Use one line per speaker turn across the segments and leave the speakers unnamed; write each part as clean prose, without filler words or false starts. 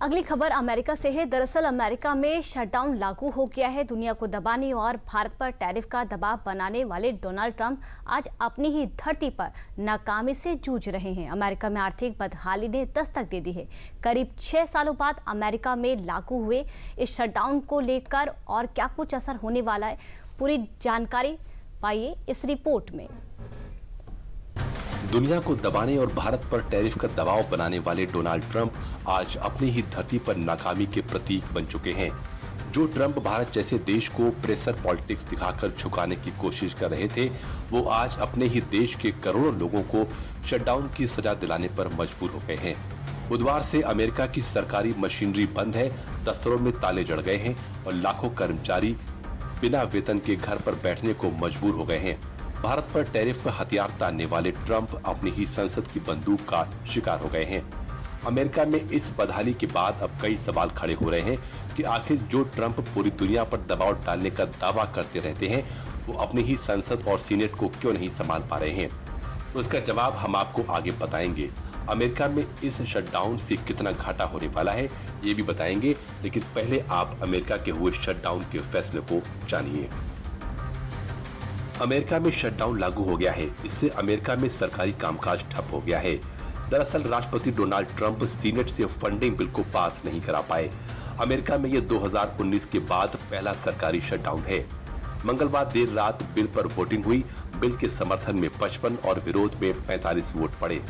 अगली खबर अमेरिका से है। दरअसल अमेरिका में शटडाउन लागू हो गया है। दुनिया को दबाने और भारत पर टैरिफ का दबाव बनाने वाले डोनाल्ड ट्रंप आज अपनी ही धरती पर नाकामी से जूझ रहे हैं। अमेरिका में आर्थिक बदहाली ने दस्तक दे दी है। करीब 6 सालों बाद अमेरिका में लागू हुए इस शटडाउन को लेकर और क्या कुछ असर होने वाला है, पूरी जानकारी पाइए इस रिपोर्ट में।
दुनिया को दबाने और भारत पर टैरिफ का दबाव बनाने वाले डोनाल्ड ट्रंप आज अपनी ही धरती पर नाकामी के प्रतीक बन चुके हैं। जो ट्रंप भारत जैसे देश को प्रेशर पॉलिटिक्स दिखाकर झुकाने की कोशिश कर रहे थे, वो आज अपने ही देश के करोड़ों लोगों को शटडाउन की सजा दिलाने पर मजबूर हो गए हैं। बुधवार से अमेरिका की सरकारी मशीनरी बंद है, दफ्तरों में ताले जड़ गए हैं और लाखों कर्मचारी बिना वेतन के घर पर बैठने को मजबूर हो गए हैं। भारत पर टैरिफ का हथियार तानने वाले ट्रंप अपनी ही संसद की बंदूक का शिकार हो गए हैं। अमेरिका में इस बदहाली के बाद अब कई सवाल खड़े हो रहे हैं कि आखिर जो ट्रंप पूरी दुनिया पर दबाव डालने का दावा करते रहते हैं, वो अपनी ही संसद और सीनेट को क्यों नहीं संभाल पा रहे हैं। तो इसका जवाब हम आपको आगे बताएंगे। अमेरिका में इस शटडाउन से कितना घाटा होने वाला है, ये भी बताएंगे, लेकिन पहले आप अमेरिका के हुए शटडाउन के फैसले को जानिए। अमेरिका में शटडाउन लागू हो गया है। इससे अमेरिका में सरकारी कामकाज ठप हो गया है। दरअसल राष्ट्रपति डोनाल्ड ट्रंप सीनेट से फंडिंग बिल को पास नहीं करा पाए। अमेरिका में ये 2019 के बाद पहला सरकारी शटडाउन है। मंगलवार देर रात बिल पर वोटिंग हुई। बिल के समर्थन में 55 और विरोध में 45 वोट पड़े,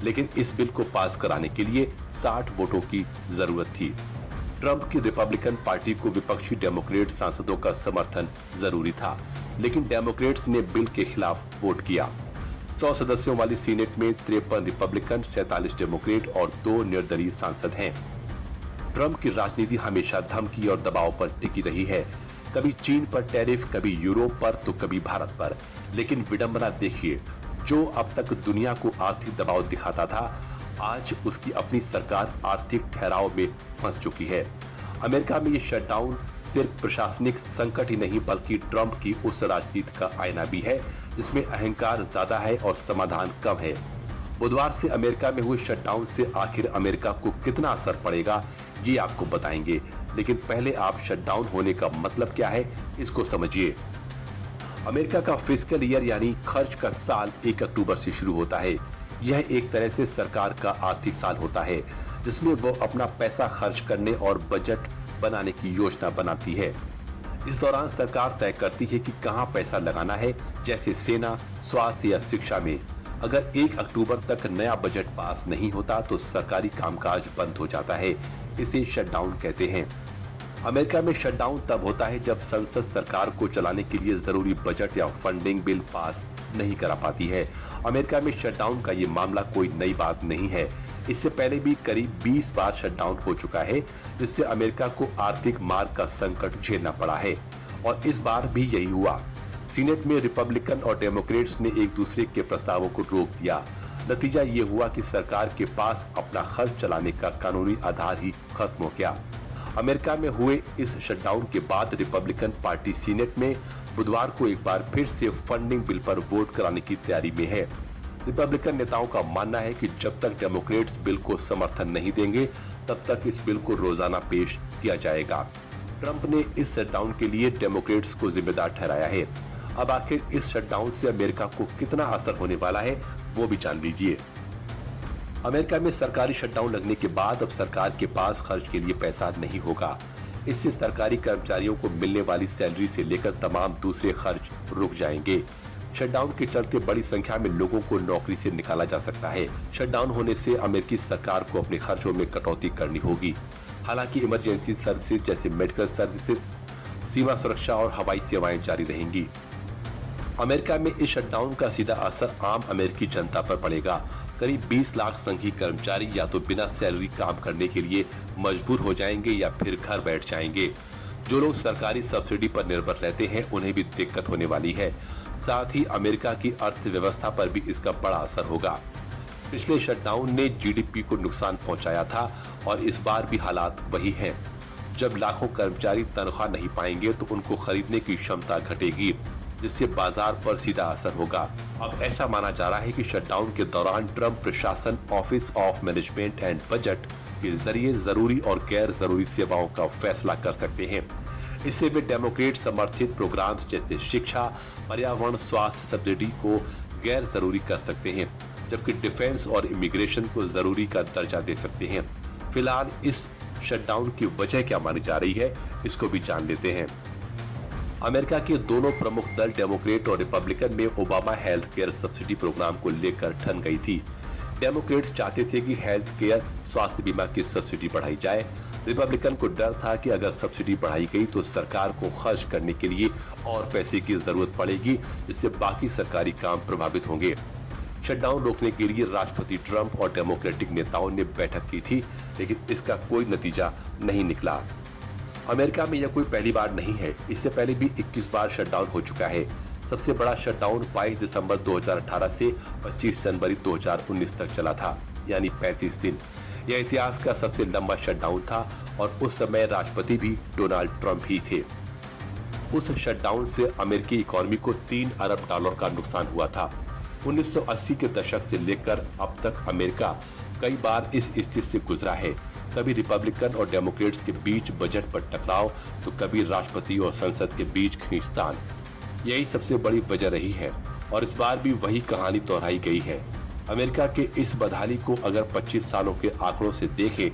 लेकिन इस बिल को पास कराने के लिए 60 वोटों की जरूरत थी। ट्रंप की रिपब्लिकन पार्टी को विपक्षी डेमोक्रेट सांसदों का समर्थन जरूरी था, लेकिन डेमोक्रेट्स ने बिल के खिलाफ वोट किया। 100 सदस्यों वाली सीनेट में 53 रिपब्लिकन, 47 डेमोक्रेट और 2 निर्दलीय सांसद हैं। ट्रंप की राजनीति हमेशा धमकी और दबाव पर टिकी रही है। कभी चीन पर टैरिफ, कभी यूरोप पर तो कभी भारत पर। लेकिन विडंबना देखिए, जो अब तक दुनिया को आर्थिक दबाव दिखाता था, आज उसकी अपनी सरकार आर्थिक ठहराव में फंस चुकी है। अमेरिका में ये शटडाउन सिर्फ प्रशासनिक संकट ही नहीं, बल्कि ट्रंप की उस राजनीति का आईना भी है जिसमें अहंकार ज्यादा है और समाधान कम है। बुधवार से अमेरिका में हुए शटडाउन से आखिर अमेरिका को कितना असर पड़ेगा, ये आपको बताएंगे। लेकिन पहले आप शटडाउन होने का मतलब क्या है, इसको समझिए। अमेरिका का फिस्कल ईयर यानी खर्च का साल 1 अक्टूबर से शुरू होता है। यह एक तरह से सरकार का आर्थिक साल होता है, जिसमें वो अपना पैसा खर्च करने और बजट बनाने की योजना बनाती है। इस दौरान सरकार तय करती है कि कहां पैसा लगाना है, जैसे सेना, स्वास्थ्य या शिक्षा में। अगर 1 अक्टूबर तक नया बजट पास नहीं होता तो सरकारी कामकाज बंद हो जाता है। इसे शटडाउन कहते हैं। अमेरिका में शटडाउन तब होता है जब संसद सरकार को चलाने के लिए जरूरी बजट या फंडिंग बिल पास नहीं करा पाती है। अमेरिका में शटडाउन का ये मामला कोई नई बात नहीं है। इससे पहले भी करीब 20 बार शटडाउन हो चुका है, जिससे अमेरिका को आर्थिक मार का संकट झेलना पड़ा है, और इस बार भी यही हुआ। सीनेट में रिपब्लिकन और डेमोक्रेट्स ने एक दूसरे के प्रस्तावों को रोक दिया। नतीजा ये हुआ कि सरकार के पास अपना खर्च चलाने का कानूनी आधार ही खत्म हो गया। अमेरिका में हुए इस शटडाउन के बाद रिपब्लिकन पार्टी सीनेट में बुधवार को एक बार फिर से फंडिंग बिल पर वोट कराने की तैयारी में है। रिपब्लिकन नेताओं का मानना है कि जब तक डेमोक्रेट्स बिल को समर्थन नहीं देंगे, तब तक इस बिल को रोजाना पेश किया जाएगा। ट्रंप ने इस शटडाउन के लिए डेमोक्रेट्स को जिम्मेदार ठहराया है। अब आखिर इस शटडाउन से अमेरिका को कितना असर होने वाला है, वो भी जान लीजिए। अमेरिका में सरकारी शटडाउन लगने के बाद अब सरकार के पास खर्च के लिए पैसा नहीं होगा। इससे सरकारी कर्मचारियों को मिलने वाली सैलरी से लेकर तमाम दूसरे खर्च रुक जाएंगे। शटडाउन के चलते बड़ी संख्या में लोगों को नौकरी से निकाला जा सकता है। शटडाउन होने से अमेरिकी सरकार को अपने खर्चों में कटौती करनी होगी। हालांकि इमरजेंसी सर्विसेज जैसे मेडिकल सर्विसेज, सीमा सुरक्षा और हवाई सेवाएं जारी रहेंगी। अमेरिका में इस शटडाउन का सीधा असर आम अमेरिकी जनता पर पड़ेगा। करीब 20 लाख संघीय कर्मचारी या तो बिना सैलरी काम करने के लिए मजबूर हो जाएंगे या फिर घर बैठ जाएंगे। जो लोग सरकारी सब्सिडी पर निर्भर रहते हैं, उन्हें भी दिक्कत होने वाली है। साथ ही अमेरिका की अर्थव्यवस्था पर भी इसका बड़ा असर होगा। पिछले शटडाउन ने जीडीपी को नुकसान पहुंचाया था और इस बार भी हालात वही हैं। जब लाखों कर्मचारी तनख्वाह नहीं पाएंगे तो उनको खरीदने की क्षमता घटेगी, जिससे बाजार पर सीधा असर होगा। अब ऐसा माना जा रहा है कि शटडाउन के दौरान ट्रंप प्रशासन office of management and budget के जरिए जरूरी और गैर जरूरी सेवाओं का फैसला कर सकते हैं। इससे वे डेमोक्रेट समर्थित प्रोग्राम जैसे शिक्षा, पर्यावरण, स्वास्थ्य सब्सिडी को गैर जरूरी कर सकते हैं, जबकि डिफेंस और इमिग्रेशन को जरूरी का दर्जा दे सकते हैं। फिलहाल इस शटडाउन की वजह क्या मानी जा रही है, इसको भी जान लेते हैं। अमेरिका के दोनों प्रमुख दल डेमोक्रेट और रिपब्लिकन में Obama health care subsidy program को लेकर ठन गई थी। डेमोक्रेट्स चाहते थे कि हेल्थ केयर स्वास्थ्य बीमा की सब्सिडी बढ़ाई जाए। रिपब्लिकन को डर था कि अगर सब्सिडी बढ़ाई गई तो सरकार को खर्च करने के लिए और पैसे की जरूरत पड़ेगी, जिससे बाकी सरकारी काम प्रभावित होंगे। शटडाउन रोकने के लिए राष्ट्रपति ट्रंप और डेमोक्रेटिक नेताओं ने बैठक की थी, लेकिन इसका कोई नतीजा नहीं निकला। अमेरिका में यह कोई पहली बार नहीं है, इससे पहले भी 21 बार शटडाउन हो चुका है। सबसे बड़ा शटडाउन 22 दिसंबर 2018 से 25 जनवरी 2019 तक चला था, यानी 35 दिन। यह इतिहास का सबसे लंबा शटडाउन था और उस समय राष्ट्रपति भी डोनाल्ड ट्रंप ही थे। उस शटडाउन से अमेरिकी इकोनॉमी को $3 अरब का नुकसान हुआ था। 1980 के दशक से लेकर अब तक अमेरिका कई बार इस स्थिति से गुजरा है। कभी रिपब्लिकन और डेमोक्रेट्स के बीच बजट पर टकराव, तो कभी राष्ट्रपति और संसद के बीच खींचतान। यही सबसे बड़ी वजह रही है और इस बार भी वही कहानी दोहराई गई है। अमेरिका के इस बदहाली को अगर 25 सालों के आंकड़ों से देखें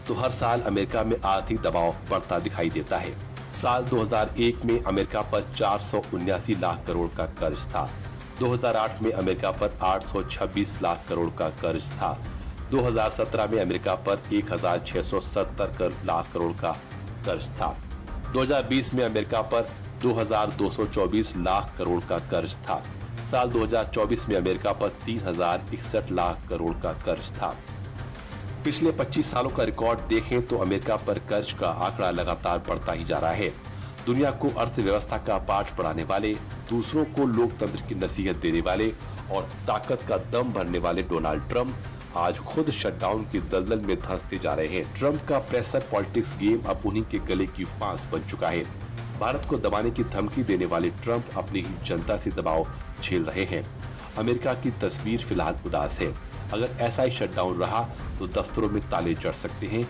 तो हर साल अमेरिका में आर्थिक दबाव बढ़ता दिखाई देता है। साल 2001 में अमेरिका पर 479 लाख करोड़ का कर्ज था। 2008 में अमेरिका पर 826 लाख करोड़ का कर्ज था। 2017 में अमेरिका पर 1670 लाख करोड़ का कर्ज था। 2020 में अमेरिका पर 2224 लाख करोड़ का कर्ज था। साल 2024 में अमेरिका पर 3061 लाख करोड़ का कर्ज था। पिछले 25 सालों का रिकॉर्ड देखें तो अमेरिका पर कर्ज का आंकड़ा लगातार बढ़ता ही जा रहा है। दुनिया को अर्थव्यवस्था का पाठ पढ़ाने वाले, दूसरों को लोकतंत्र की नसीहत देने वाले और ताकत का दम भरने वाले डोनाल्ड ट्रंप आज खुद शटडाउन की दलदल में धंसते जा रहे हैं। ट्रंप का प्रेशर पॉलिटिक्स गेम अब उन्हीं के गले की फांस बन चुका है। भारत को दबाने की धमकी देने वाले ट्रंप अपनी ही जनता से दबाव झेल रहे हैं। अमेरिका की तस्वीर फिलहाल उदास है। अगर ऐसा ही शटडाउन रहा तो दफ्तरों में ताले जड़ सकते हैं,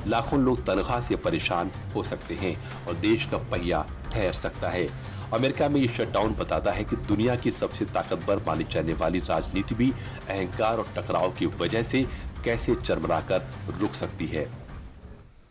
लाखों लोग तनख्वाह से परेशान हो सकते हैं और देश का पहिया ठहर सकता है। अमेरिका में ये शटडाउन बताता है कि दुनिया की सबसे ताकतवर मानी जाने वाली राजनीति भी अहंकार और टकराव की वजह से कैसे चरमराकर रुक सकती है।